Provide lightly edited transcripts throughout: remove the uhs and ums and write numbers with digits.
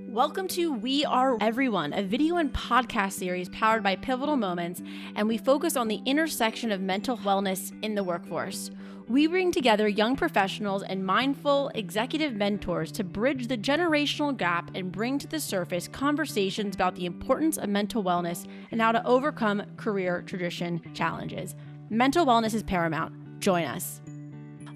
Welcome to We Are Everyone, a video and podcast series powered by Pivotal Moments, and we focus on the intersection of mental wellness in the workforce. We bring together young professionals and mindful executive mentors to bridge the generational gap and bring to the surface conversations about the importance of mental wellness and how to overcome career tradition challenges. Mental wellness is paramount. Join us.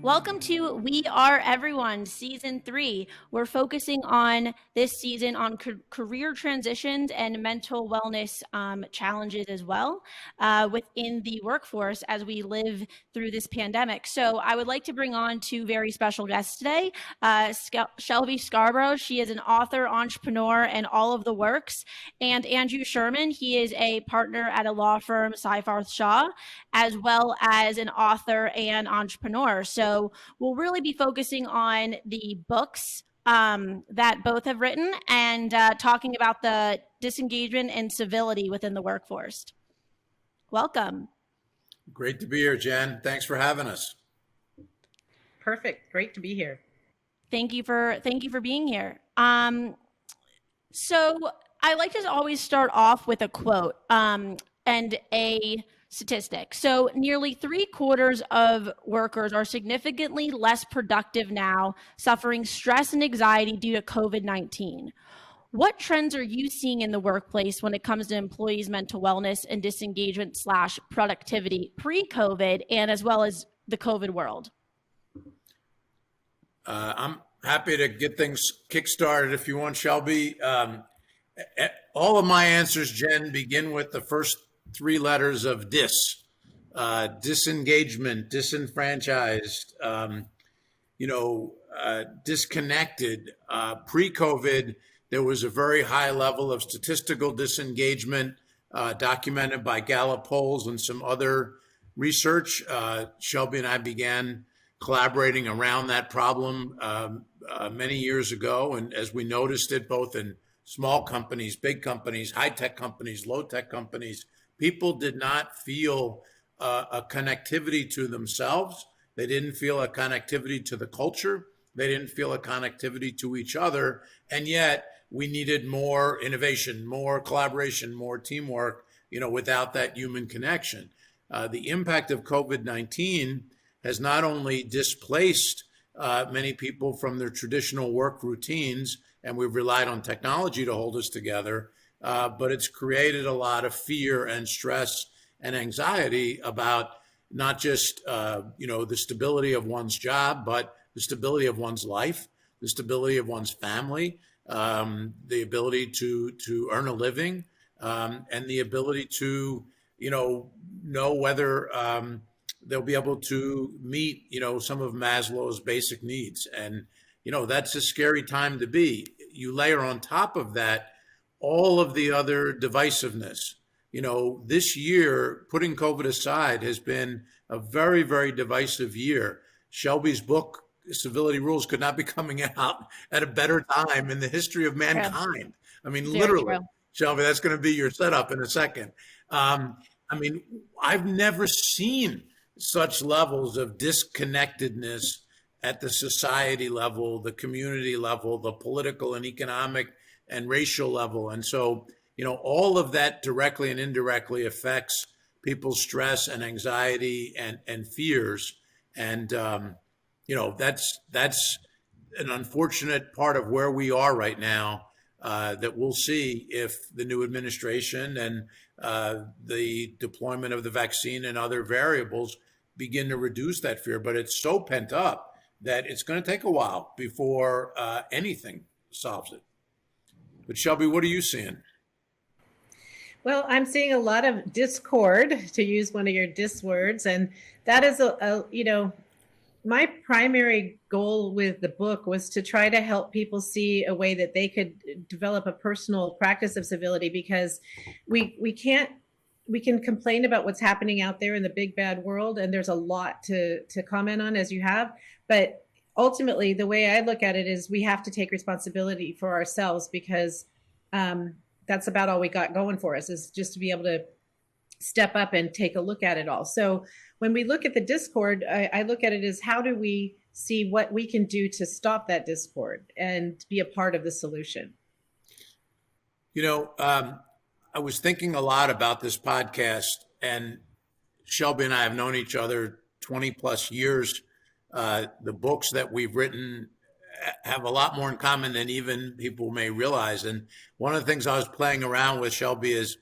Welcome to We Are Everyone, Season 3. We're focusing on this season on career transitions and mental wellness challenges as well within the workforce as we live through this pandemic. So I would like to bring on two very special guests today. Shelby Scarbrough, she is an author, entrepreneur, and all of the works. And Andrew Sherman, he is a partner at a law firm, Seyfarth Shaw, as well as an author and entrepreneur. So we'll really be focusing on the books that both have written and talking about the disengagement and civility within the workforce. Welcome. Great to be here, Jen. Thanks for having us. Perfect. Great to be here. Thank you for being here. So I like to always start off with a quote and a statistic. So nearly 3/4 of workers are significantly less productive now, suffering stress and anxiety due to COVID-19. What trends are you seeing in the workplace when it comes to employees' mental wellness and disengagement / productivity pre-COVID and as well as the COVID world? I'm happy to get things kickstarted if you want, Shelby. All of my answers, Jen, begin with the first three letters of disengagement, disenfranchised, disconnected. Pre-COVID, there was a very high level of statistical disengagement documented by Gallup polls and some other research. Shelby and I began collaborating around that problem many years ago. And as we noticed it both in small companies, big companies, high-tech companies, low-tech companies, people did not feel a connectivity to themselves. They didn't feel a connectivity to the culture. They didn't feel a connectivity to each other. And yet we needed more innovation, more collaboration, more teamwork, without that human connection. The impact of COVID-19 has not only displaced many people from their traditional work routines, and we've relied on technology to hold us together, but it's created a lot of fear and stress and anxiety about not just the stability of one's job, but the stability of one's life, the stability of one's family, the ability to earn a living, and the ability to know whether they'll be able to meet some of Maslow's basic needs. And that's a scary time to be. You layer on top of that all of the other divisiveness. This year, putting COVID aside, has been a very, very divisive year. Shelby's book, Civility Rules, could not be coming out at a better time in the history of mankind. I mean, Very literally, true. Shelby, that's going to be your setup in a second. I've never seen such levels of disconnectedness at the society level, the community level, the political and economic and racial level. And so, all of that directly and indirectly affects people's stress and anxiety and fears. And, that's an unfortunate part of where we are right now, that we'll see if the new administration and the deployment of the vaccine and other variables begin to reduce that fear. But it's so pent up that it's going to take a while before anything solves it. But Shelby, what are you seeing? Well, I'm seeing a lot of discord, to use one of your dis words, and that is my primary goal with the book was to try to help people see a way that they could develop a personal practice of civility, because we can complain about what's happening out there in the big bad world, and there's a lot to comment on, as you have, but ultimately, the way I look at it is we have to take responsibility for ourselves, because that's about all we got going for us, is just to be able to step up and take a look at it all. So when we look at the discord, I look at it as, how do we see what we can do to stop that discord and be a part of the solution? You know, I was thinking a lot about this podcast, and Shelby and I have known each other 20 plus years. The books that we've written have a lot more in common than even people may realize. And one of the things I was playing around with, Shelby, is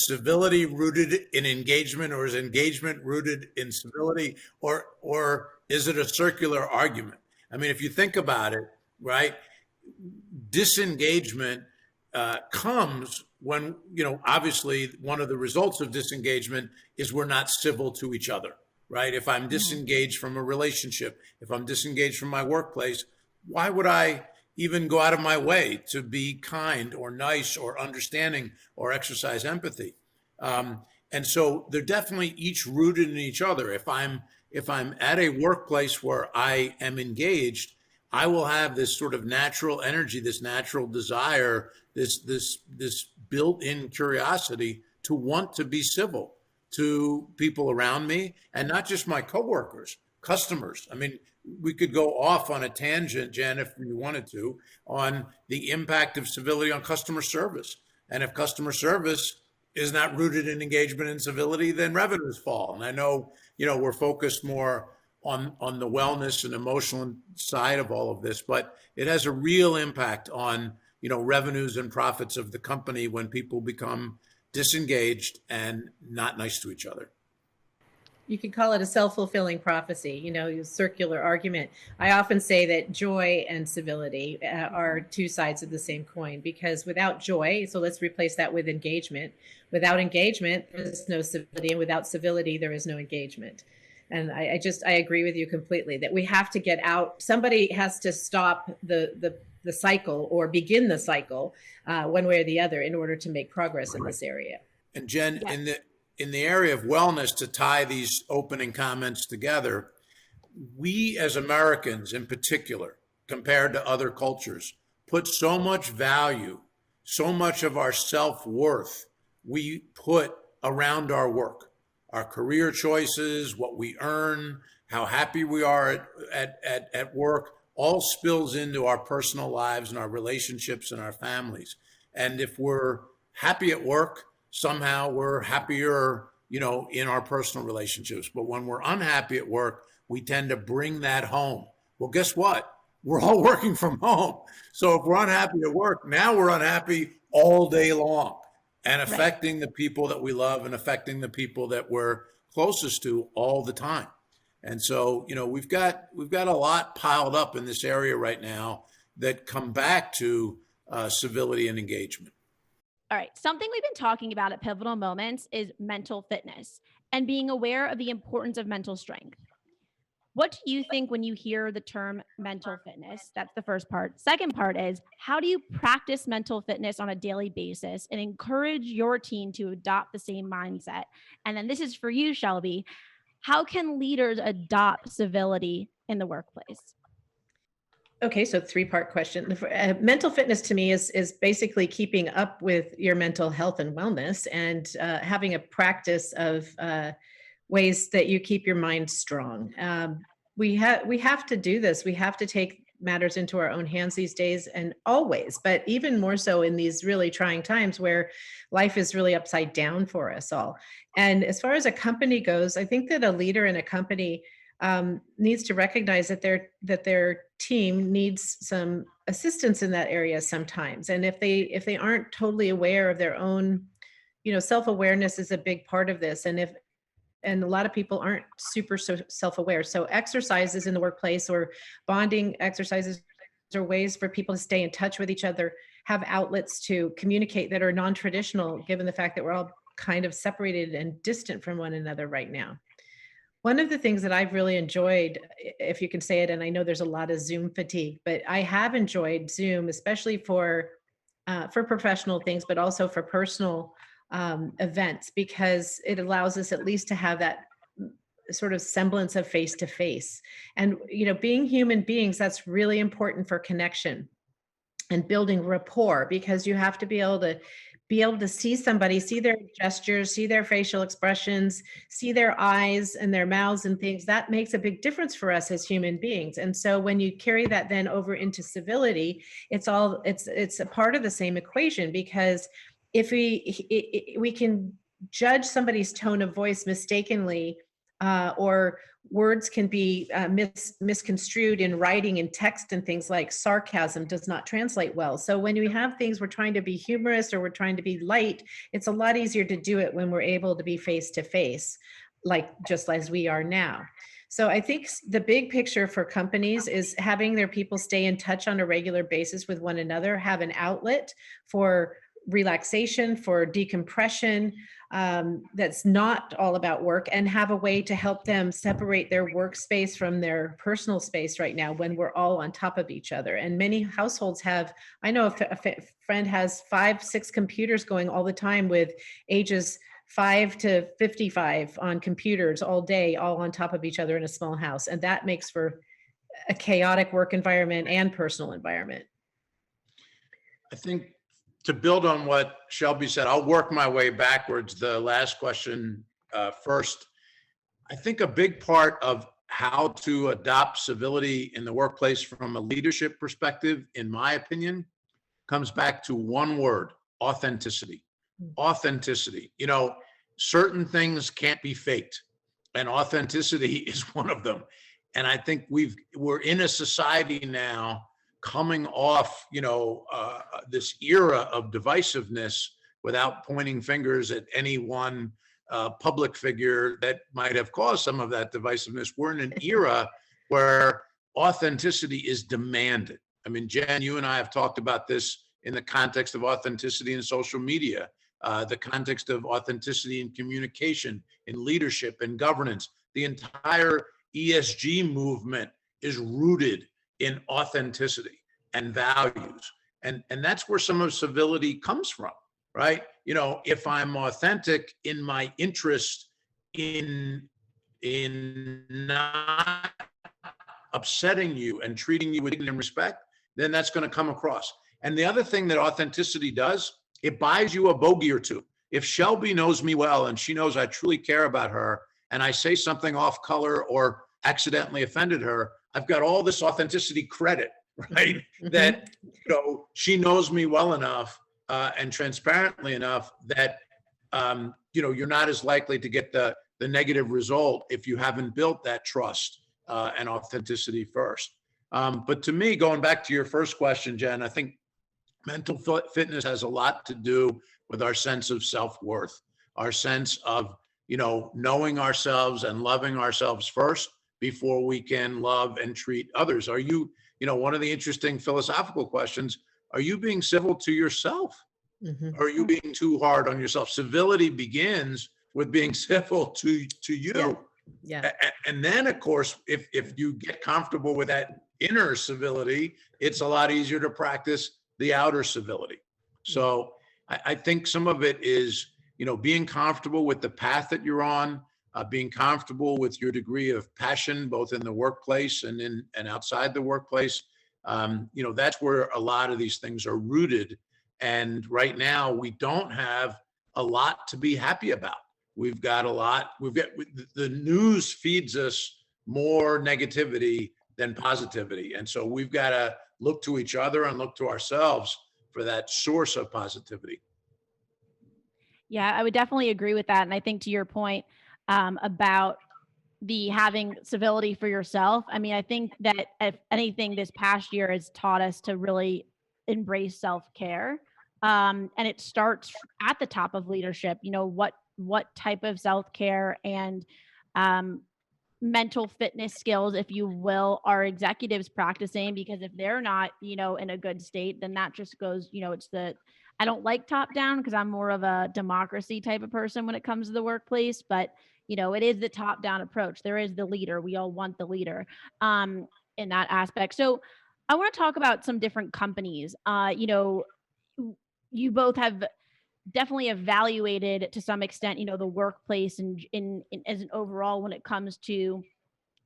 civility rooted in engagement, or is engagement rooted in civility, or is it a circular argument? I mean, if you think about it, right, disengagement comes when, obviously one of the results of disengagement is we're not civil to each other, right? If I'm disengaged from a relationship, if I'm disengaged from my workplace, why would I even go out of my way to be kind or nice or understanding or exercise empathy? And so they're definitely each rooted in each other. If I'm at a workplace where I am engaged, I will have this sort of natural energy, this natural desire, this built-in curiosity to want to be civil to people around me, and not just my coworkers, customers. I mean, we could go off on a tangent, Jen, if we wanted to, on the impact of civility on customer service. And if customer service is not rooted in engagement and civility, then revenues fall. And I know, we're focused more on the wellness and emotional side of all of this, but it has a real impact on, revenues and profits of the company when people become disengaged and not nice to each other. You could call it a self-fulfilling prophecy, a circular argument. I often say that joy and civility are two sides of the same coin, because without joy, so let's replace that with engagement. Without engagement, there is no civility, and without civility, there is no engagement. And I agree with you completely that we have to get out. Somebody has to stop the cycle or begin the cycle one way or the other in order to make progress in this area. And Jen, in the area of wellness, to tie these opening comments together, we as Americans in particular, compared to other cultures, put so much value, so much of our self-worth we put around our work, our career choices, what we earn, how happy we are at work, all spills into our personal lives and our relationships and our families. And if we're happy at work, somehow we're happier, in our personal relationships. But when we're unhappy at work, we tend to bring that home. Well, guess what? We're all working from home. So if we're unhappy at work, now we're unhappy all day long, and affecting the people that we love and affecting the people that we're closest to all the time. And so, we've got a lot piled up in this area right now that come back to civility and engagement. All right. Something we've been talking about at Pivotal Moments is mental fitness and being aware of the importance of mental strength. What do you think when you hear the term mental fitness? That's the first part. Second part is, how do you practice mental fitness on a daily basis and encourage your team to adopt the same mindset? And then this is for you, Shelby. How can leaders adopt civility in the workplace? Okay, so three-part question. Mental fitness to me is basically keeping up with your mental health and wellness, and having a practice of ways that you keep your mind strong. We have to do this. We have to take matters into our own hands these days, and always, but even more so in these really trying times where life is really upside down for us all. And as far as a company goes, I think that a leader in a company needs to recognize that their team needs some assistance in that area sometimes. And if they aren't totally aware of their own, self-awareness is a big part of this. And a lot of people aren't super self-aware. So exercises in the workplace, or bonding exercises, are ways for people to stay in touch with each other, have outlets to communicate that are non-traditional, given the fact that we're all kind of separated and distant from one another right now. One of the things that I've really enjoyed, if you can say it, and I know there's a lot of Zoom fatigue, but I have enjoyed Zoom, especially for professional things, but also for personal events, because it allows us at least to have that sort of semblance of face to face. And, being human beings, that's really important for connection. and building rapport, because you have to be able to see somebody, see their gestures, see their facial expressions, see their eyes and their mouths and things. That makes a big difference for us as human beings. And so when you carry that then over into civility, it's a part of the same equation, because if we can judge somebody's tone of voice mistakenly, or words can be misconstrued in writing and text, and things like sarcasm does not translate well. So when we have things, we're trying to be humorous or we're trying to be light, it's a lot easier to do it when we're able to be face to face, like just as we are now. So I think the big picture for companies is having their people stay in touch on a regular basis with one another, have an outlet for relaxation, for decompression, that's not all about work, and have a way to help them separate their workspace from their personal space right now when we're all on top of each other. And many households have, I know a friend has 5-6 computers going all the time, with ages 5 to 55 on computers all day, all on top of each other in a small house. And that makes for a chaotic work environment and personal environment. I think, to build on what Shelby said, I'll work my way backwards. The last question first. I think a big part of how to adopt civility in the workplace from a leadership perspective, in my opinion, comes back to one word: authenticity. Authenticity. Certain things can't be faked, and authenticity is one of them. And I think we're in a society now, coming off, this era of divisiveness, without pointing fingers at any one public figure that might have caused some of that divisiveness. We're in an era where authenticity is demanded. I mean, Jen, you and I have talked about this in the context of authenticity in social media, the context of authenticity in communication, in leadership and governance. The entire ESG movement is rooted in authenticity and values. And that's where some of civility comes from, right? If I'm authentic in my interest in not upsetting you and treating you with dignity and respect, then that's going to come across. And the other thing that authenticity does, it buys you a bogey or two. If Shelby knows me well and she knows I truly care about her, and I say something off color or accidentally offended her, I've got all this authenticity credit, right? Mm-hmm. That she knows me well enough and transparently enough that you're not as likely to get the negative result if you haven't built that trust and authenticity first. But to me, going back to your first question, Jen, I think mental fitness has a lot to do with our sense of self-worth, our sense of knowing ourselves and loving ourselves first before we can love and treat others. Are you, one of the interesting philosophical questions, are you being civil to yourself? Mm-hmm. Or are you being too hard on yourself? Civility begins with being civil to you. Yeah. And then, of course, if you get comfortable with that inner civility, it's a lot easier to practice the outer civility. So I think some of it is, being comfortable with the path that you're on, being comfortable with your degree of passion, both in the workplace and outside the workplace. That's where a lot of these things are rooted. And right now, we don't have a lot to be happy about. We've got the news feeds us more negativity than positivity. And so we've got to look to each other and look to ourselves for that source of positivity. Yeah, I would definitely agree with that. And I think to your point about the having civility for yourself, I mean, I think that if anything, this past year has taught us to really embrace self-care. And it starts at the top of leadership, what type of self-care and mental fitness skills, if you will, are executives practicing? Because if they're not, in a good state, then that just goes, I don't like top down because I'm more of a democracy type of person when it comes to the workplace, but it is the top down approach. There is the leader. We all want the leader in that aspect. So I want to talk about some different companies. You both have definitely evaluated to some extent, the workplace and in as an overall when it comes to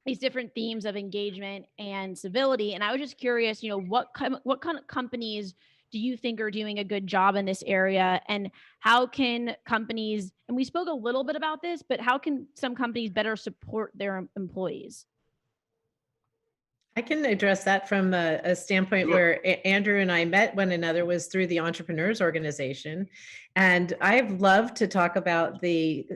these different themes of engagement and civility. And I was just curious, what kind of companies do you think are doing a good job in this area? And how can companies, and we spoke a little bit about this, but how can some companies better support their employees? I can address that from a standpoint where Andrew and I met one another was through the Entrepreneurs Organization. And I've loved to talk about the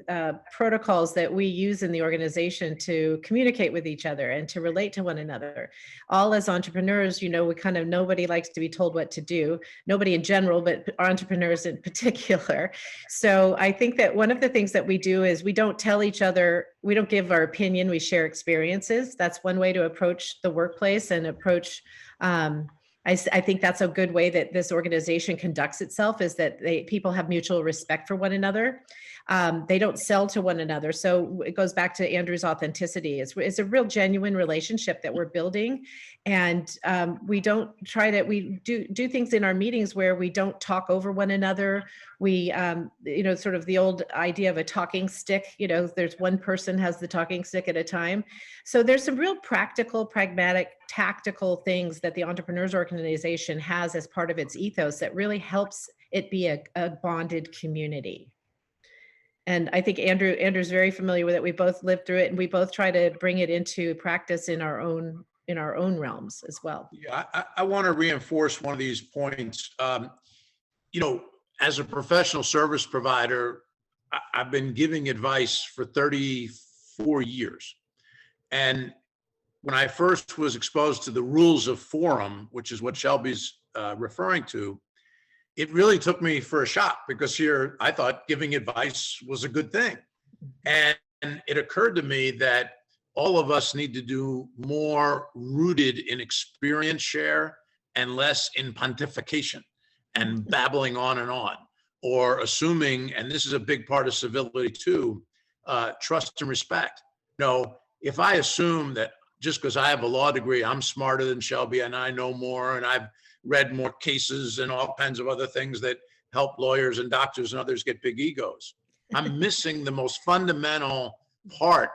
protocols that we use in the organization to communicate with each other and to relate to one another. All as entrepreneurs, we nobody likes to be told what to do, nobody in general, but entrepreneurs in particular. So I think that one of the things that we do is we don't tell each other, we don't give our opinion, we share experiences. That's one way to approach the workplace and approach I think that's a good way that this organization conducts itself, is that people have mutual respect for one another. They don't sell to one another. So it goes back to Andrew's authenticity. It's a real genuine relationship that we're building. And we don't try to, we do things in our meetings where we don't talk over one another. We, sort of the old idea of a talking stick, there's one person has the talking stick at a time. So there's some real practical, pragmatic, tactical things that the Entrepreneurs Organization has as part of its ethos that really helps it be a bonded community. And I think Andrew's very familiar with it. We both lived through it, and we both try to bring it into practice in our own realms as well. Yeah, I want to reinforce one of these points. As a professional service provider, I've been giving advice for 34 years. And when I first was exposed to the rules of forum, which is what Shelby's referring to, it really took me for a shock, because here I thought giving advice was a good thing. And it occurred to me that all of us need to do more rooted in experience share and less in pontification and babbling on, or assuming, and this is a big part of civility too, trust and respect. If I assume that just because I have a law degree, I'm smarter than Shelby and I know more and I've read more cases and all kinds of other things that help lawyers and doctors and others get big egos, I'm missing the most fundamental part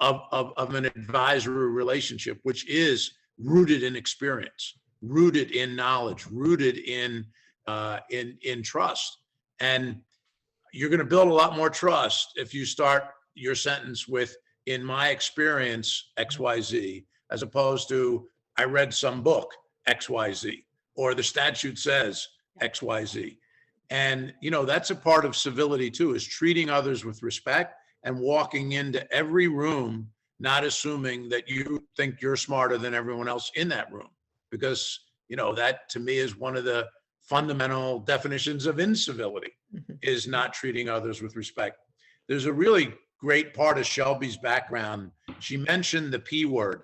of an advisory relationship, which is rooted in experience, rooted in knowledge, rooted in trust. And you're going to build a lot more trust if you start your sentence with, in my experience, XYZ, as opposed to, I read some book, XYZ, or the statute says XYZ. And, that's a part of civility too, is treating others with respect and walking into every room, not assuming that you think you're smarter than everyone else in that room. Because, that to me is one of the fundamental definitions of incivility, is not treating others with respect. There's a really great part of Shelby's background. She mentioned the P word.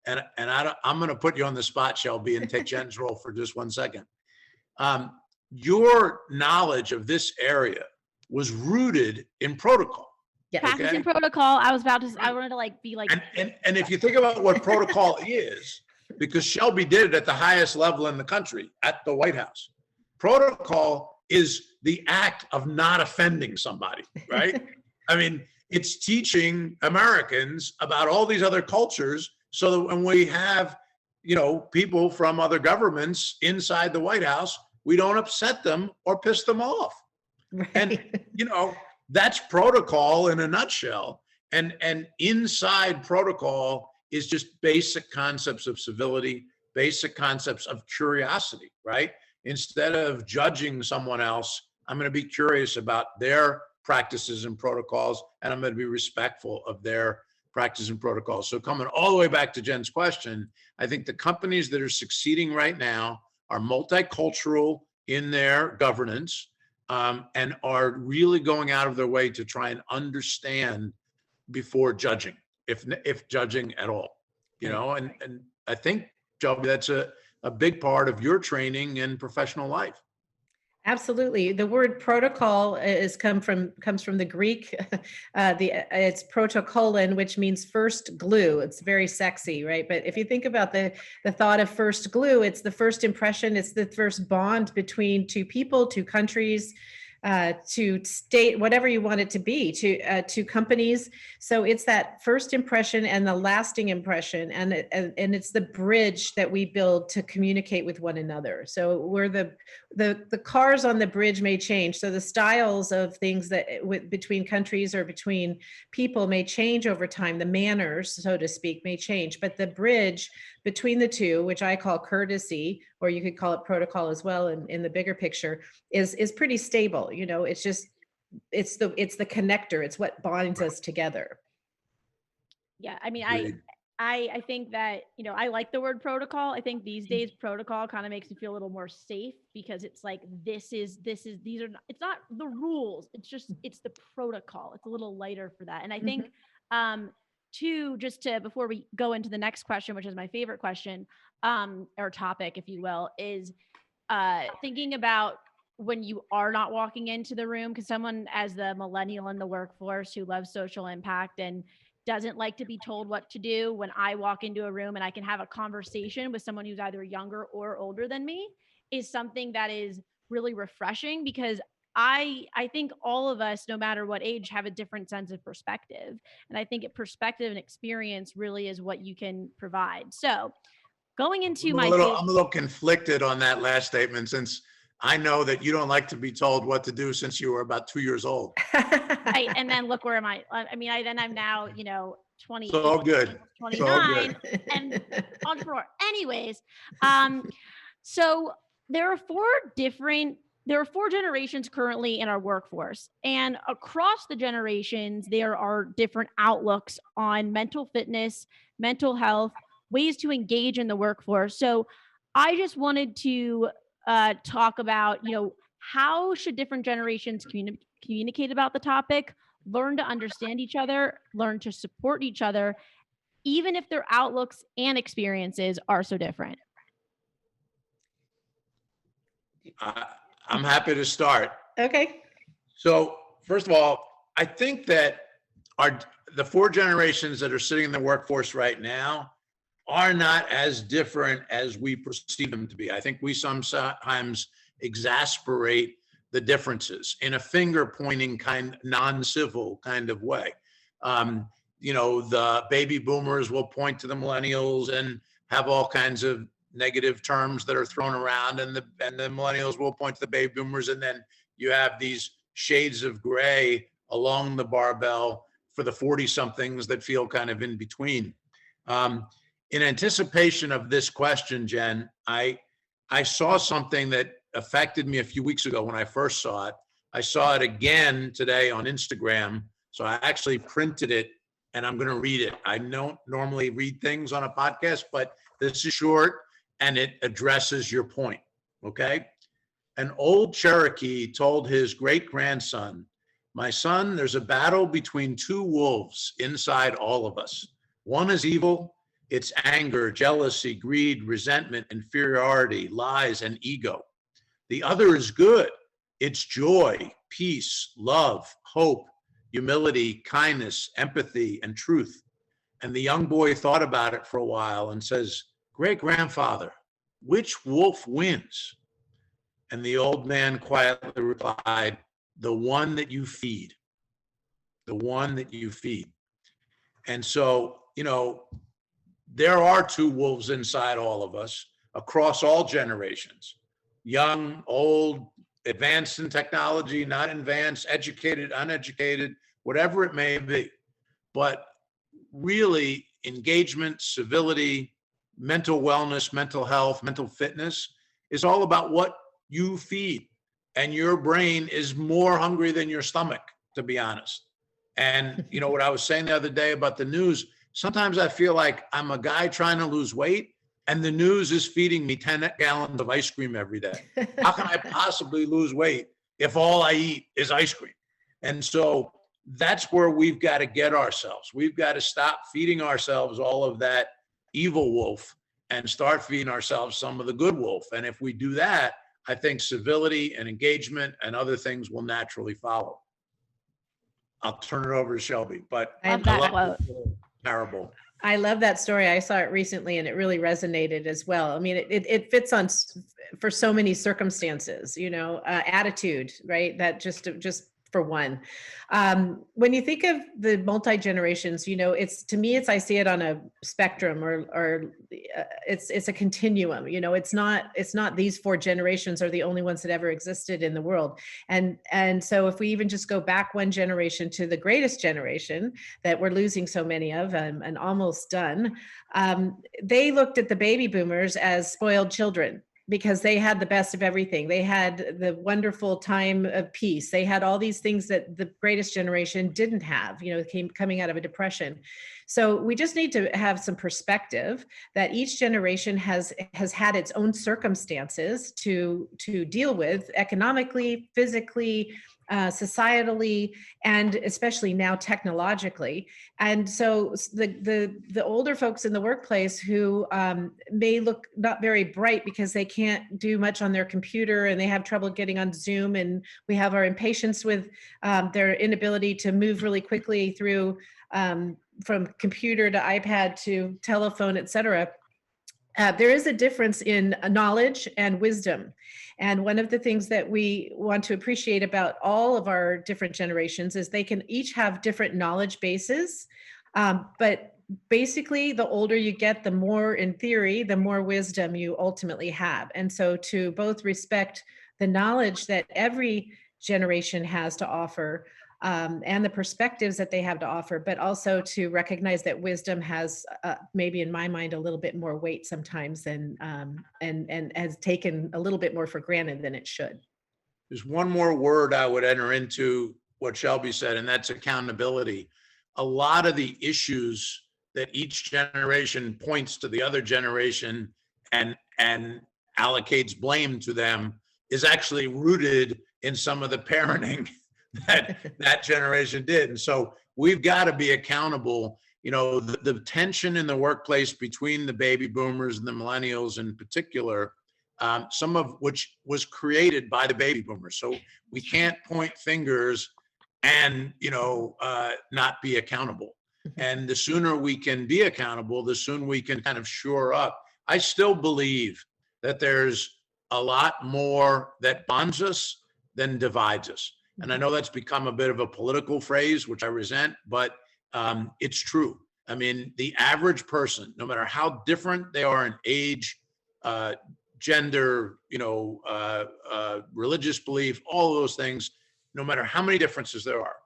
And I'm going to put you on the spot, Shelby, and take Jen's role for just 1 second. Your knowledge of this area was rooted in protocol. Yeah. Practice and protocol. I wanted to be like. And if you think about what protocol is, because Shelby did it at the highest level in the country, at the White House. Protocol is the act of not offending somebody, right? I mean, it's teaching Americans about all these other cultures, so that when we have, people from other governments inside the White House, we don't upset them or piss them off. Right. And, that's protocol in a nutshell. And inside protocol is just basic concepts of civility, basic concepts of curiosity, right? Instead of judging someone else, I'm going to be curious about their practices and protocols, and I'm going to be respectful of their practices and protocols. So coming all the way back to Jen's question, I think the companies that are succeeding right now are multicultural in their governance, and are really going out of their way to try and understand before judging, if judging at all, and I think, Shelby, that's a big part of your training and professional life. Absolutely. The word protocol comes from the Greek. It's protokolon, which means first glue. It's very sexy, right? But if you think about the thought of first glue, it's the first impression. It's the first bond between two people, two countries. to state whatever you want it to be, to companies. So it's that first impression and the lasting impression, and it's the bridge that we build to communicate with one another. So where the cars on the bridge may change, so the styles of things that between countries or between people may change over time, the manners, so to speak, may change, but the bridge between the two, which I call courtesy, or you could call it protocol as well in the bigger picture, is pretty stable. You know, it's just it's the connector. It's what binds us together. Yeah, I mean, Agreed. I think that, you know, I like the word protocol. I think these days protocol kind of makes me feel a little more safe, because it's like these are not, it's not the rules. It's the protocol. It's a little lighter for that. And I think two, just to, before we go into the next question, which is my favorite question, or topic, if you will, is thinking about when you are not walking into the room, because someone as the millennial in the workforce who loves social impact and doesn't like to be told what to do, when I walk into a room and I can have a conversation with someone who's either younger or older than me, is something that is really refreshing, because I think all of us, no matter what age, have a different sense of perspective. And I think perspective and experience really is what you can provide. So going into I'm a little conflicted on that last statement, since I know that you don't like to be told what to do since you were about 2 years old. And then look where am I? I mean, I'm now, 28, It's all good. 29, and entrepreneur. Anyways, so there are four generations currently in our workforce, and across the generations, there are different outlooks on mental fitness, mental health, ways to engage in the workforce. So I just wanted to talk about, how should different generations communicate about the topic, learn to understand each other, learn to support each other, even if their outlooks and experiences are so different. I'm happy to start. Okay. So first of all, I think that the four generations that are sitting in the workforce right now are not as different as we perceive them to be. I think we sometimes exasperate the differences in a finger pointing non-civil kind of way. The baby boomers will point to the millennials and have all kinds of negative terms that are thrown around, and the millennials will point to the baby boomers, and then you have these shades of gray along the barbell for the 40 somethings that feel kind of in between. In anticipation of this question, Jen, I saw something that affected me a few weeks ago when I first saw it. I saw it again today on Instagram. So I actually printed it and I'm going to read it. I don't normally read things on a podcast, but this is short and it addresses your point. Okay. An old Cherokee told his great-grandson, "My son, there's a battle between two wolves inside all of us. One is evil. It's anger, jealousy, greed, resentment, inferiority, lies, and ego. The other is good. It's joy, peace, love, hope, humility, kindness, empathy, and truth." And the young boy thought about it for a while and says, "Great-grandfather, which wolf wins?" And the old man quietly replied, "The one that you feed. The one that you feed." And so, there are two wolves inside all of us across all generations, young, old, advanced in technology, not advanced, educated, uneducated, whatever it may be. But really, engagement, civility, mental wellness, mental health, mental fitness is all about what you feed. And your brain is more hungry than your stomach, to be honest. And what I was saying the other day about the news, sometimes I feel like I'm a guy trying to lose weight and the news is feeding me 10 gallons of ice cream every day. How can I possibly lose weight if all I eat is ice cream? And so that's where we've got to get ourselves. We've got to stop feeding ourselves all of that evil wolf and start feeding ourselves some of the good wolf. And if we do that, I think civility and engagement and other things will naturally follow. I'll turn it over to Shelby, but I love that quote. Parable. I love that story. I saw it recently and it really resonated as well. I mean, it fits on for so many circumstances, attitude, right? That just for one. When you think of the multi-generations, to me, I see it on a spectrum or it's a continuum. It's not these four generations are the only ones that ever existed in the world. And so if we even just go back one generation to the greatest generation that we're losing so many of and almost done, they looked at the baby boomers as spoiled children because they had the best of everything. They had the wonderful time of peace. They had all these things that the greatest generation didn't have, coming out of a depression. So we just need to have some perspective that each generation has had its own circumstances to deal with economically, physically, societally, and especially now technologically. And so the older folks in the workplace who may look not very bright because they can't do much on their computer and they have trouble getting on Zoom, and we have our impatience with their inability to move really quickly through from computer to iPad to telephone, et cetera. There is a difference in knowledge and wisdom. And one of the things that we want to appreciate about all of our different generations is they can each have different knowledge bases. But basically, the older you get, the more, in theory, the more wisdom you ultimately have. And so to both respect the knowledge that every generation has to offer, and the perspectives that they have to offer, but also to recognize that wisdom has, maybe in my mind, a little bit more weight sometimes than, and has taken a little bit more for granted than it should. There's one more word I would enter into what Shelby said, and that's accountability. A lot of the issues that each generation points to the other generation and allocates blame to them is actually rooted in some of the parenting that generation did. And so we've got to be accountable. The tension in the workplace between the baby boomers and the millennials in particular, some of which was created by the baby boomers. So we can't point fingers and, not be accountable. And the sooner we can be accountable, the sooner we can kind of shore up. I still believe that there's a lot more that bonds us than divides us. And I know that's become a bit of a political phrase, which I resent, but it's true. I mean, the average person, no matter how different they are in age, gender, religious belief, all of those things, no matter how many differences there are,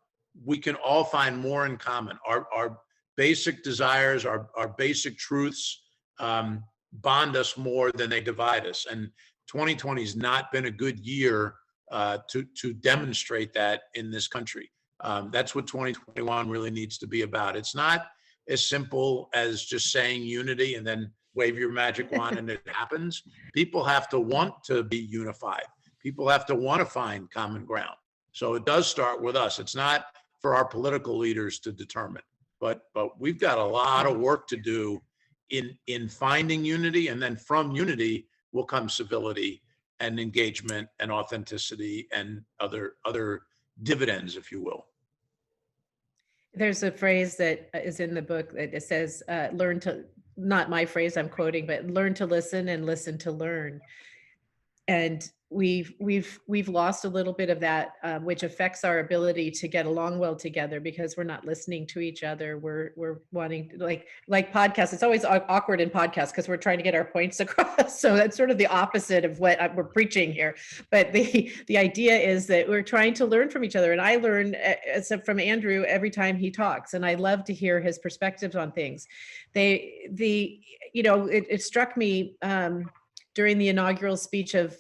we can all find more in common. Our basic desires, our basic truths bond us more than they divide us. And 2020 has not been a good year to demonstrate that in this country. That's what 2021 really needs to be about. It's not as simple as just saying unity and then wave your magic wand and it happens. People have to want to be unified. People have to want to find common ground. So it does start with us. It's not for our political leaders to determine, but we've got a lot of work to do in finding unity, and then from unity will come civility and engagement and authenticity and other dividends, if you will. There's a phrase that is in the book that it says, learn to, not my phrase I'm quoting, but learn to listen and listen to learn. And we've lost a little bit of that, which affects our ability to get along well together because we're not listening to each other. We're wanting to, like podcasts. It's always awkward in podcasts because we're trying to get our points across. So that's sort of the opposite of what we're preaching here. But the idea is that we're trying to learn from each other. And I learn from Andrew every time he talks, and I love to hear his perspectives on things. It struck me during the inaugural speech of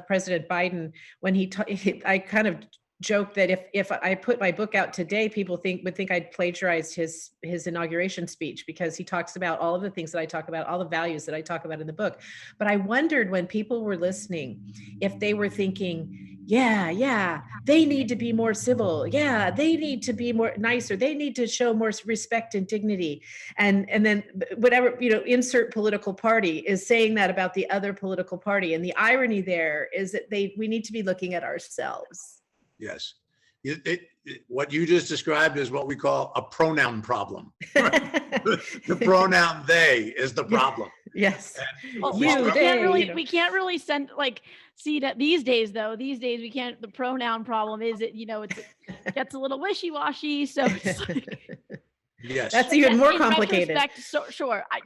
President Biden, when I kind of joked that if I put my book out today, people would think I'd plagiarized his inauguration speech, because he talks about all of the things that I talk about, all the values that I talk about in the book. But I wondered, when people were listening, if they were thinking, yeah, they need to be more civil. Yeah, they need to be more nicer. They need to show more respect and dignity. And then whatever, insert political party is saying that about the other political party. And the irony there is that we need to be looking at ourselves. Yes. What you just described is what we call a pronoun problem. The pronoun they is the problem. Yes. Well, You, we they, can't really, you know. we can't really send like see that these days we can't. The pronoun problem is it gets a little wishy washy. So it's like, Yes. That's even more in complicated. retrospect, sure. I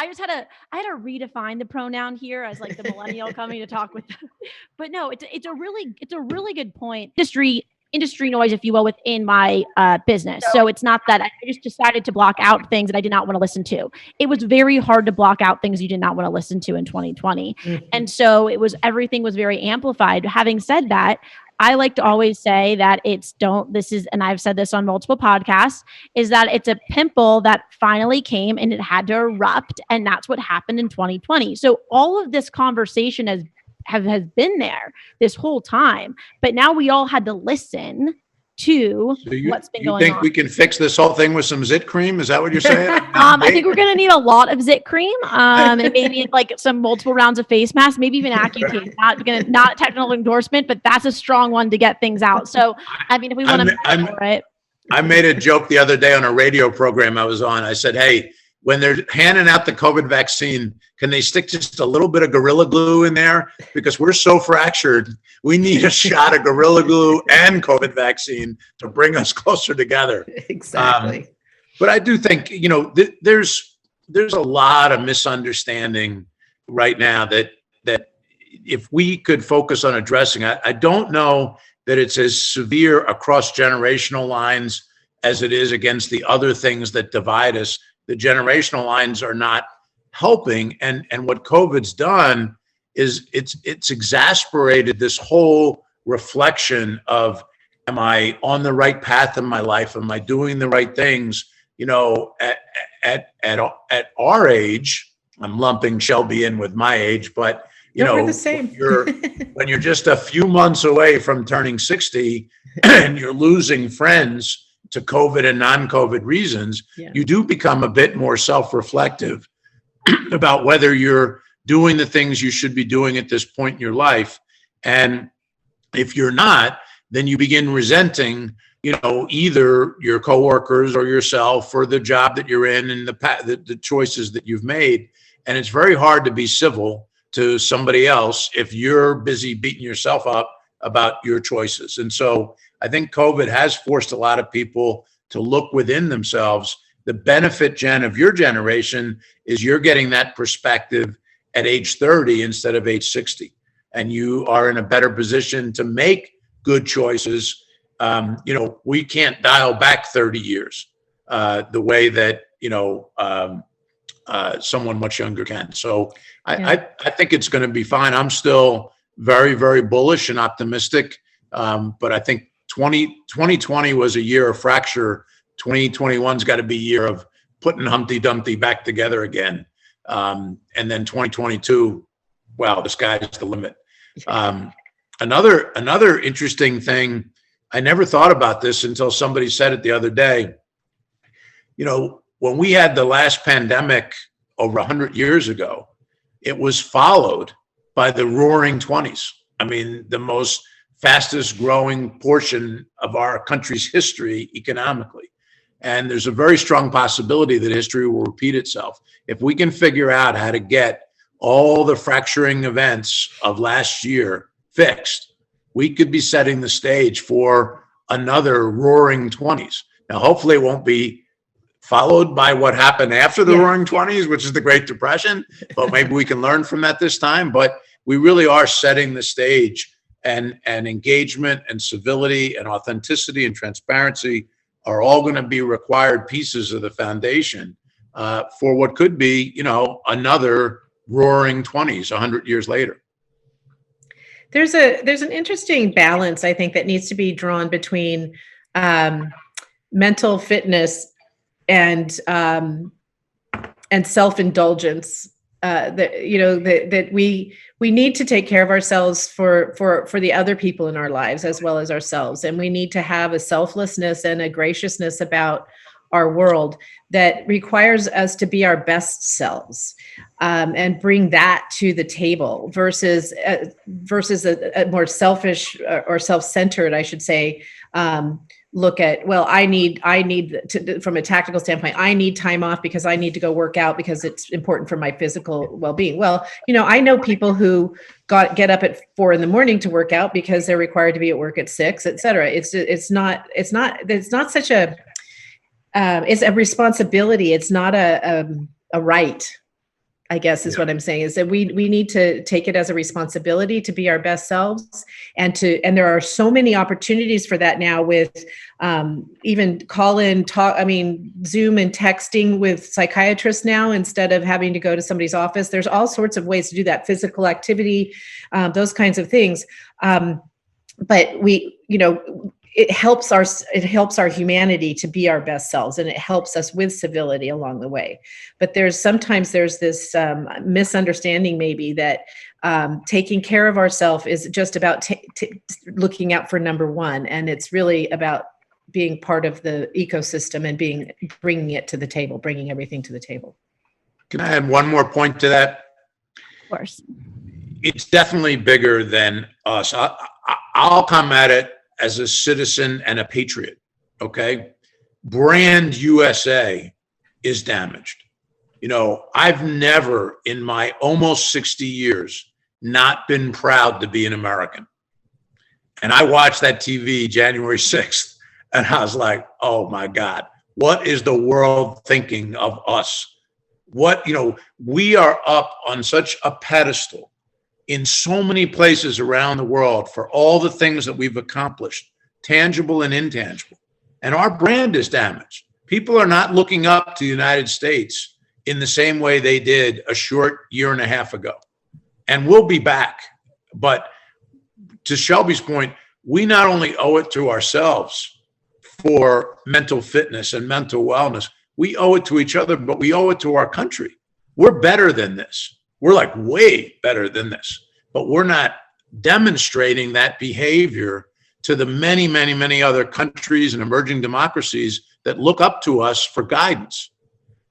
had to redefine the pronoun here as like the millennial coming to talk with them. But no, it's a really good point. Industry noise, if you will, within my business. So it's not that I just decided to block out things that I did not want to listen to. It was very hard to block out things you did not want to listen to in 2020. And so everything was very amplified. Having said that, I like to always say that and I've said this on multiple podcasts, is that it's a pimple that finally came and it had to erupt. And that's what happened in 2020. So all of this conversation has been there this whole time, but now we all had to listen to what's been going on. You think we can fix this whole thing with some zit cream? Is that what you're saying? I think we're going to need a lot of zit cream, and maybe like some multiple rounds of face masks, maybe even Accutane. Not a technical endorsement, but that's a strong one to get things out. So, I mean, if we want to, right? I made a joke the other day on a radio program I was on. I said, hey, when they're handing out the COVID vaccine, can they stick just a little bit of Gorilla Glue in there? Because we're so fractured. We need a shot of Gorilla Glue and COVID vaccine to bring us closer together. Exactly. But I do think, there's a lot of misunderstanding right now that if we could focus on addressing, I don't know that it's as severe across generational lines as it is against the other things that divide us. The generational lines are not helping. And what COVID's done is it's exasperated this whole reflection of, am I on the right path in my life? Am I doing the right things? At our age, I'm lumping Shelby in with my age, but we're the same. when you're just a few months away from turning 60 and you're losing friends to COVID and non-COVID reasons, you do become a bit more self-reflective about whether you're doing the things you should be doing at this point in your life. And if you're not, then you begin resenting, either your coworkers or yourself or the job that you're in and the choices that you've made. And it's very hard to be civil to somebody else if you're busy beating yourself up about your choices. And so I think COVID has forced a lot of people to look within themselves. The benefit, Jen, of your generation is you're getting that perspective at age 30 instead of age 60. And you are in a better position to make good choices. We can't dial back 30 years the way that, someone much younger can. So I think it's going to be fine. I'm still very, very bullish and optimistic. But I think 2020 was a year of fracture. 2021's got to be a year of putting Humpty Dumpty back together again. And then 2022, wow, the sky's the limit. Another interesting thing, I never thought about this until somebody said it the other day. When we had the last pandemic over 100 years ago, it was followed by the Roaring 20s. I mean, the most fastest growing portion of our country's history economically. And there's a very strong possibility that history will repeat itself. If we can figure out how to get all the fracturing events of last year fixed, we could be setting the stage for another Roaring 20s. Now, hopefully it won't be followed by what happened after the Roaring 20s, which is the Great Depression, but maybe we can learn from that this time. But we really are setting the stage, and engagement and civility and authenticity and transparency are all going to be required pieces of the foundation for what could be, another Roaring 20s 100 years later. There's an interesting balance, I think, that needs to be drawn between mental fitness and self-indulgence. That we need to take care of ourselves for the other people in our lives as well as ourselves, and we need to have a selflessness and a graciousness about our world that requires us to be our best selves, and bring that to the table versus a more selfish or self-centered, I should say, look at, well, I need to, from a tactical standpoint, I need time off because I need to go work out because it's important for my physical well-being. Well, I know people who get up at 4 a.m. to work out because they're required to be at work at 6, et cetera. It's not such a, it's a responsibility. It's not a right, I guess is what I'm saying, is that we need to take it as a responsibility to be our best selves, and there are so many opportunities for that now with even Zoom and texting with psychiatrists now, instead of having to go to somebody's office. There's all sorts of ways to do that, physical activity, those kinds of things. But it helps our humanity to be our best selves, and it helps us with civility along the way. But sometimes there's this misunderstanding maybe that taking care of ourselves is just about looking out for number one, and it's really about being part of the ecosystem and bringing it to the table, bringing everything to the table. Can I add one more point to that? Of course. It's definitely bigger than us. I'll come at it as a citizen and a patriot, okay? Brand USA is damaged. I've never in my almost 60 years not been proud to be an American. And I watched that TV January 6th, and I was like, oh my God, what is the world thinking of us? We are up on such a pedestal in so many places around the world for all the things that we've accomplished, tangible and intangible. And our brand is damaged. People are not looking up to the United States in the same way they did a short year and a half ago. And we'll be back. But to Shelby's point, we not only owe it to ourselves for mental fitness and mental wellness, we owe it to each other, but we owe it to our country. We're better than this. We're like way better than this, but we're not demonstrating that behavior to the many, many, many other countries and emerging democracies that look up to us for guidance.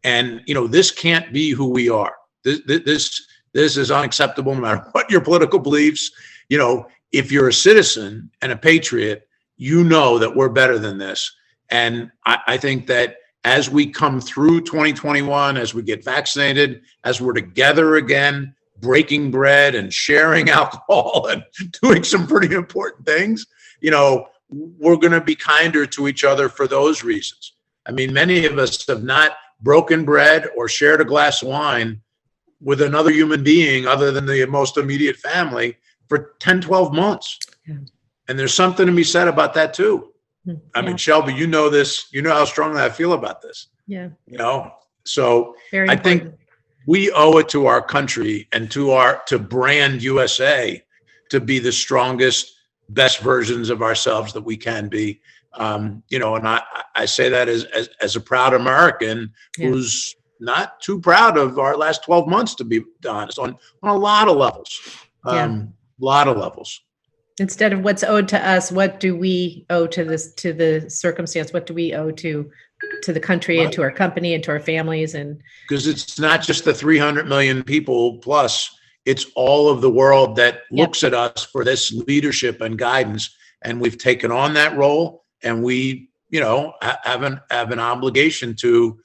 And, this can't be who we are. This is unacceptable no matter what your political beliefs. If you're a citizen and a patriot, that we're better than this. And I think that as we come through 2021, as we get vaccinated, as we're together again, breaking bread and sharing alcohol and doing some pretty important things, we're going to be kinder to each other for those reasons. I mean, many of us have not broken bread or shared a glass of wine with another human being other than the most immediate family for 10, 12 months. Yeah. And there's something to be said about that too. I mean, Shelby, this, how strongly I feel about this. Yeah. So very I important. think we owe it to our country and to brand USA to be the strongest, best versions of ourselves that we can be. And I say that as a proud American who's not too proud of our last 12 months, to be honest, on a lot of levels. Lot of levels. Instead of what's owed to us, what do we owe to the circumstance? What do we owe to the country and to our company and to our families? And because it's not just the 300 million people plus, it's all of the world that looks at us for this leadership and guidance. And we've taken on that role, and we, have an obligation to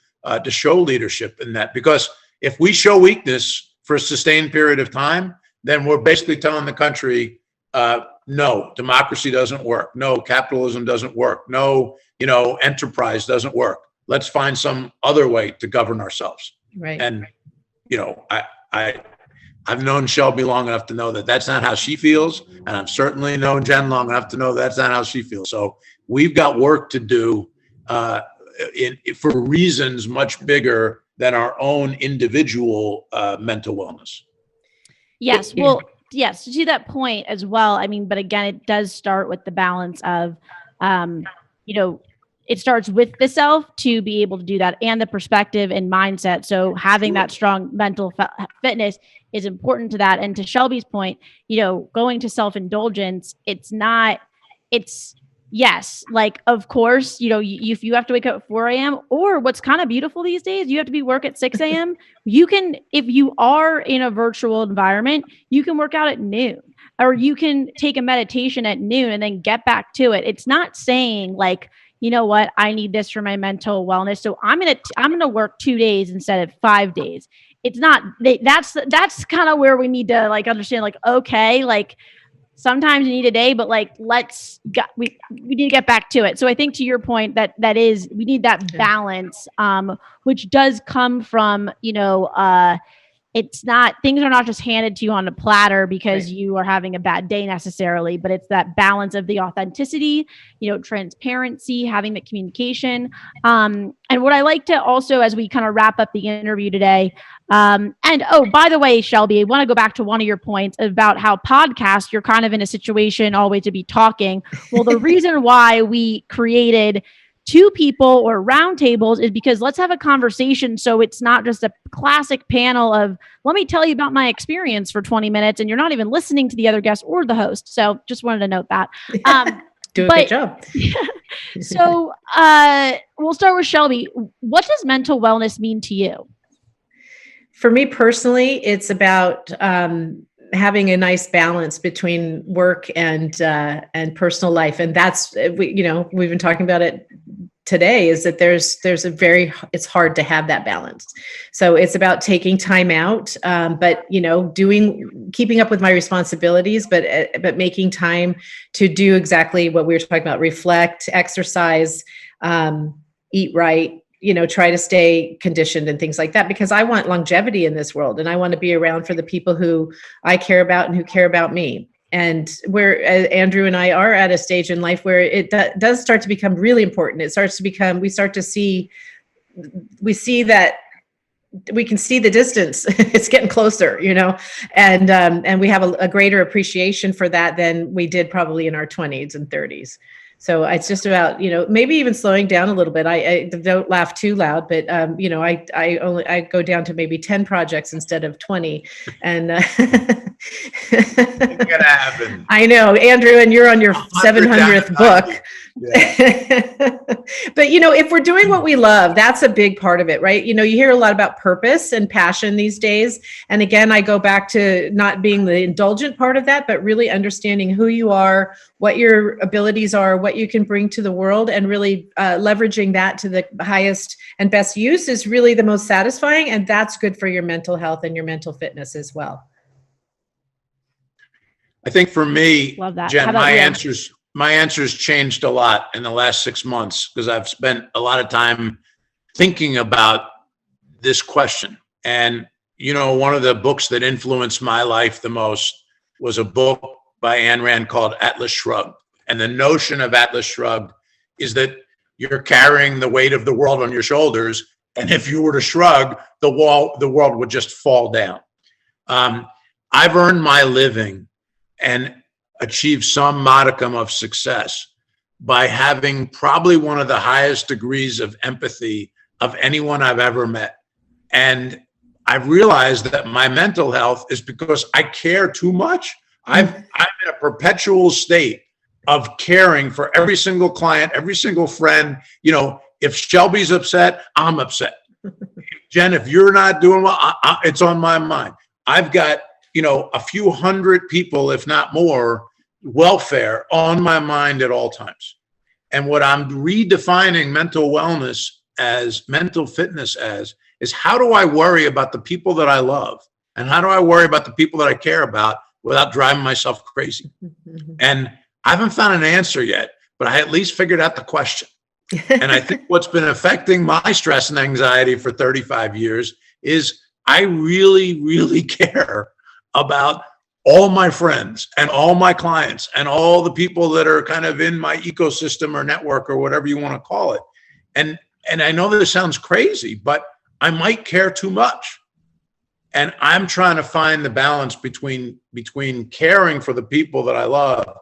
show leadership in that. Because if we show weakness for a sustained period of time, then we're basically telling the country, no, democracy doesn't work. No, capitalism doesn't work. No, enterprise doesn't work. Let's find some other way to govern ourselves. Right. And, I've known Shelby long enough to know that that's not how she feels. And I've certainly known Jen long enough to know that's not how she feels. So we've got work to do for reasons much bigger than our own individual mental wellness. Yes. Well, yes, to that point as well. I mean, but again, it does start with the balance of, it starts with the self to be able to do that, and the perspective and mindset. So having that strong mental fitness is important to that. And to Shelby's point, going to self-indulgence, it's yes, like, of course, if you have to wake up at 4 a.m. or what's kind of beautiful these days, you have to be work at 6 a.m. You can, if you are in a virtual environment, you can work out at noon, or you can take a meditation at noon and then get back to it. It's not saying like, you know what, I need this for my mental wellness, so I'm gonna work 2 days instead of 5 days. It's not, that's kind of where we need to like understand, like, okay, like sometimes you need a day, but like, we need to get back to it. So I think to your point, that is, we need that balance, which does come from, it's not, things are not just handed to you on a platter because you are having a bad day necessarily, but it's that balance of the authenticity, transparency, having the communication. And what I like to also, as we kind of wrap up the interview today, and oh, by the way, Shelby, I want to go back to one of your points about how podcasts, you're kind of in a situation always to be talking. Well, the reason why we created 2 people or round tables is because let's have a conversation. So it's not just a classic panel of, let me tell you about my experience for 20 minutes. And you're not even listening to the other guest or the host. So just wanted to note that. Do a good job. So we'll start with Shelby. What does mental wellness mean to you? For me personally, it's about having a nice balance between work and personal life. And that's, we've been talking about it today, is that it's hard to have that balance. So it's about taking time out, but keeping up with my responsibilities, but making time to do exactly what we were talking about: reflect, exercise, eat right, try to stay conditioned and things like that, because I want longevity in this world, and I want to be around for the people who I care about and who care about me. And where Andrew and I are at a stage in life where it does start to become really important. It starts to become, we see that we can see the distance. It's getting closer, and we have a greater appreciation for that than we did probably in our 20s and 30s. So it's just about, maybe even slowing down a little bit. I don't laugh too loud, but I go down to maybe 10 projects instead of 20. And It's gonna happen. I know, Andrew, and you're on your 700th book. Yeah. But if we're doing what we love, that's a big part of it, right? You hear a lot about purpose and passion these days. And again, I go back to not being the indulgent part of that, but really understanding who you are, what your abilities are, what you can bring to the world, and really leveraging that to the highest and best use is really the most satisfying. And that's good for your mental health and your mental fitness as well. I think for me, Jen, my answers changed a lot in the last 6 months, because I've spent a lot of time thinking about this question. And, one of the books that influenced my life the most was a book by Ayn Rand called Atlas Shrugged. And the notion of Atlas Shrugged is that you're carrying the weight of the world on your shoulders. And if you were to shrug, the world would just fall down. I've earned my living and achieve some modicum of success by having probably one of the highest degrees of empathy of anyone I've ever met. And I've realized that my mental health is because I care too much. I'm in a perpetual state of caring for every single client, every single friend. If Shelby's upset, I'm upset. Jen, if you're not doing well, it's on my mind. I've got, a few hundred people, if not more, welfare on my mind at all times. And what I'm redefining mental wellness as, mental fitness as, is how do I worry about the people that I love? And how do I worry about the people that I care about without driving myself crazy? And I haven't found an answer yet, but I at least figured out the question. And I think what's been affecting my stress and anxiety for 35 years is I really, really care about all my friends and all my clients and all the people that are kind of in my ecosystem or network or whatever you want to call it. And I know this sounds crazy, but I might care too much. And I'm trying to find the balance between caring for the people that I love,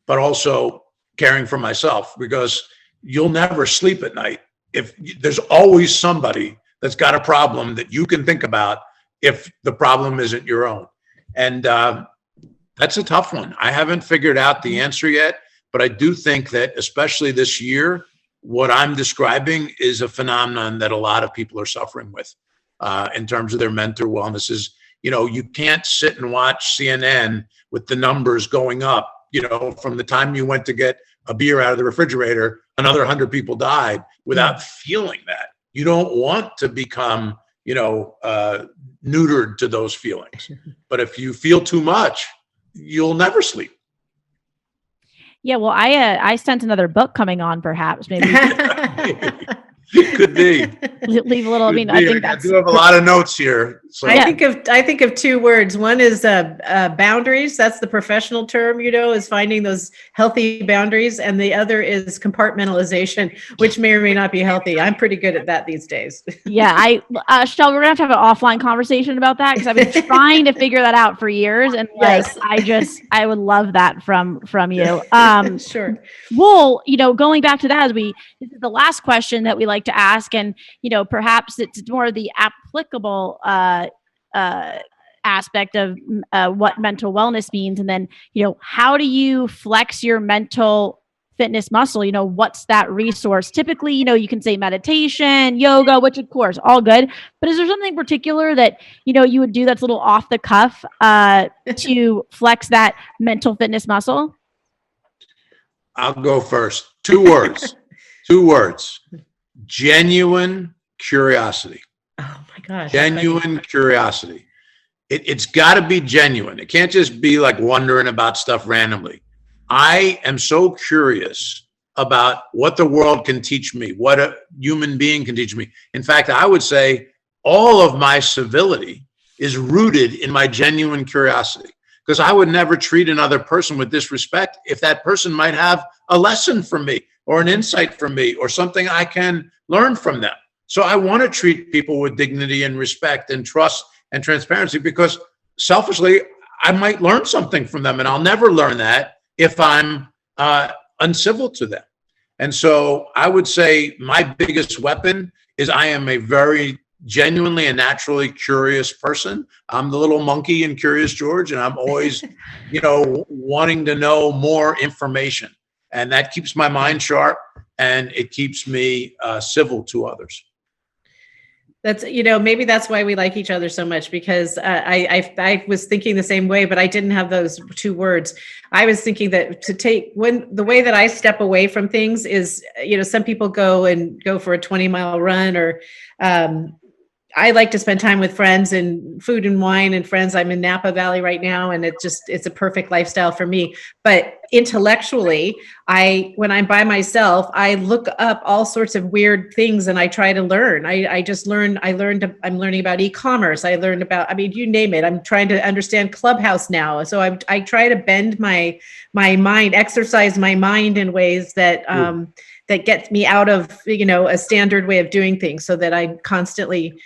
but also caring for myself, because you'll never sleep at night if there's always somebody that's got a problem that you can think about if the problem isn't your own. And that's a tough one. I haven't figured out the answer yet, But I do think that, especially this year, what I'm describing is a phenomenon that a lot of people are suffering with in terms of their mental wellness. Is, you can't sit and watch CNN with the numbers going up. From the time you went to get a beer out of the refrigerator, another 100 people died without feeling that. You don't want to become, neutered to those feelings. But if you feel too much, you'll never sleep. Yeah, well, I sense another book coming on, perhaps. Maybe Could be. Leave a little. I think I do have a lot of notes here. So. I think of two words. One is boundaries. That's the professional term, is finding those healthy boundaries, and the other is compartmentalization, which may or may not be healthy. I'm pretty good at that these days. Yeah, Shelby, we're gonna have to have an offline conversation about that, because I've been trying to figure that out for years, and I would love that from you. Sure. Well, going back to that, this is the last question that we like to ask, and perhaps it's more of the applicable aspect of what mental wellness means, and then how do you flex your mental fitness muscle? What's that resource? Typically, you can say meditation, yoga, which of course all good, but is there something particular that you would do that's a little off the cuff to flex that mental fitness muscle? I'll go first. Two words. Genuine curiosity. Oh my gosh. Genuine curiosity. It's got to be genuine. It can't just be like wondering about stuff randomly. I am so curious about what the world can teach me, what a human being can teach me. In fact, I would say all of my civility is rooted in my genuine curiosity, because I would never treat another person with disrespect if that person might have a lesson for me or an insight from me or something I can learn from them. So I want to treat people with dignity and respect and trust and transparency, because selfishly, I might learn something from them, and I'll never learn that if I'm uncivil to them. And so I would say my biggest weapon is I am a very genuinely and naturally curious person. I'm the little monkey in Curious George, and I'm always, wanting to know more information. And that keeps my mind sharp, and it keeps me civil to others. That's, maybe that's why we like each other so much, because I was thinking the same way, but I didn't have those two words. I was thinking that the way that I step away from things is, some people go for a 20-mile run, or I like to spend time with friends and food and wine and friends. I'm in Napa Valley right now, and it's a perfect lifestyle for me. But intellectually, when I'm by myself, I look up all sorts of weird things and I try to learn. I'm learning about e-commerce. I learned about, you name it. I'm trying to understand Clubhouse now. So I try to bend my mind, exercise my mind in ways that, that gets me out of, a standard way of doing things, so that I'm constantly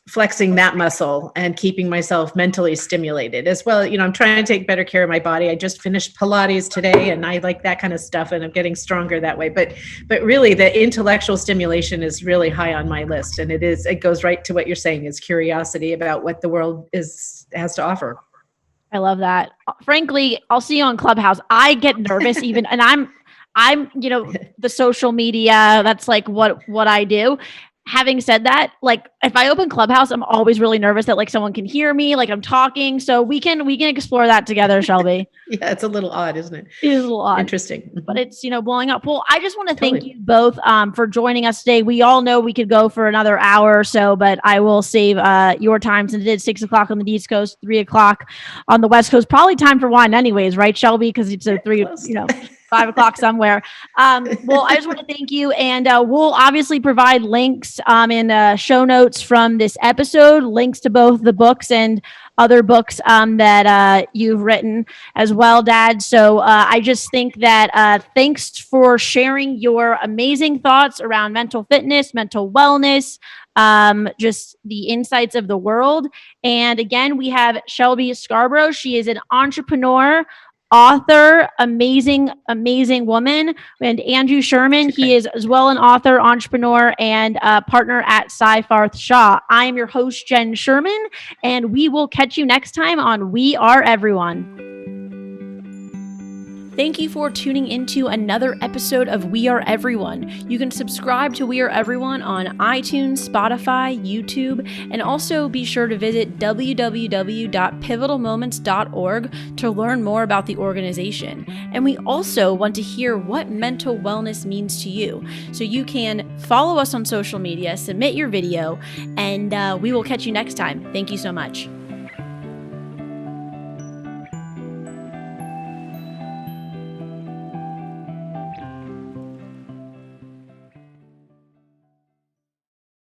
flexing that muscle and keeping myself mentally stimulated as well. I'm trying to take better care of my body. I just finished Pilates today, and I like that kind of stuff, and I'm getting stronger that way. But really, the intellectual stimulation is really high on my list. And it goes right to what you're saying, is curiosity about what the world has to offer. I love that. Frankly, I'll see you on Clubhouse. I get nervous even, and I'm, the social media, that's like what I do. Having said that, like if I open Clubhouse, I'm always really nervous that like someone can hear me, like I'm talking. So we can explore that together, Shelby. Yeah, it's a little odd, isn't it? It is a little odd. Interesting. But it's, blowing up. Well, I just want to thank you both for joining us today. We all know we could go for another hour or so, but I will save your time, since it is 6 o'clock on the East Coast, 3 o'clock on the West Coast. Probably time for wine anyways, right, Shelby? Because it's a 5 o'clock somewhere. Well, I just want to thank you. And we'll obviously provide links in show notes from this episode, links to both the books and other books that you've written as well, Dad. So I just think that thanks for sharing your amazing thoughts around mental fitness, mental wellness, just the insights of the world. And again, we have Shelby Scarbrough. She is an entrepreneur, author, amazing woman. And Andrew Sherman, he is as well an author, entrepreneur, and partner at Seyfarth Shaw. I am your host, Jen Sherman, and we will catch you next time on We Are Everyone. Thank you for tuning into another episode of We Are Everyone. You can subscribe to We Are Everyone on iTunes, Spotify, YouTube, and also be sure to visit www.pivotalmoments.org to learn more about the organization. And we also want to hear what mental wellness means to you. So you can follow us on social media, submit your video, and we will catch you next time. Thank you so much.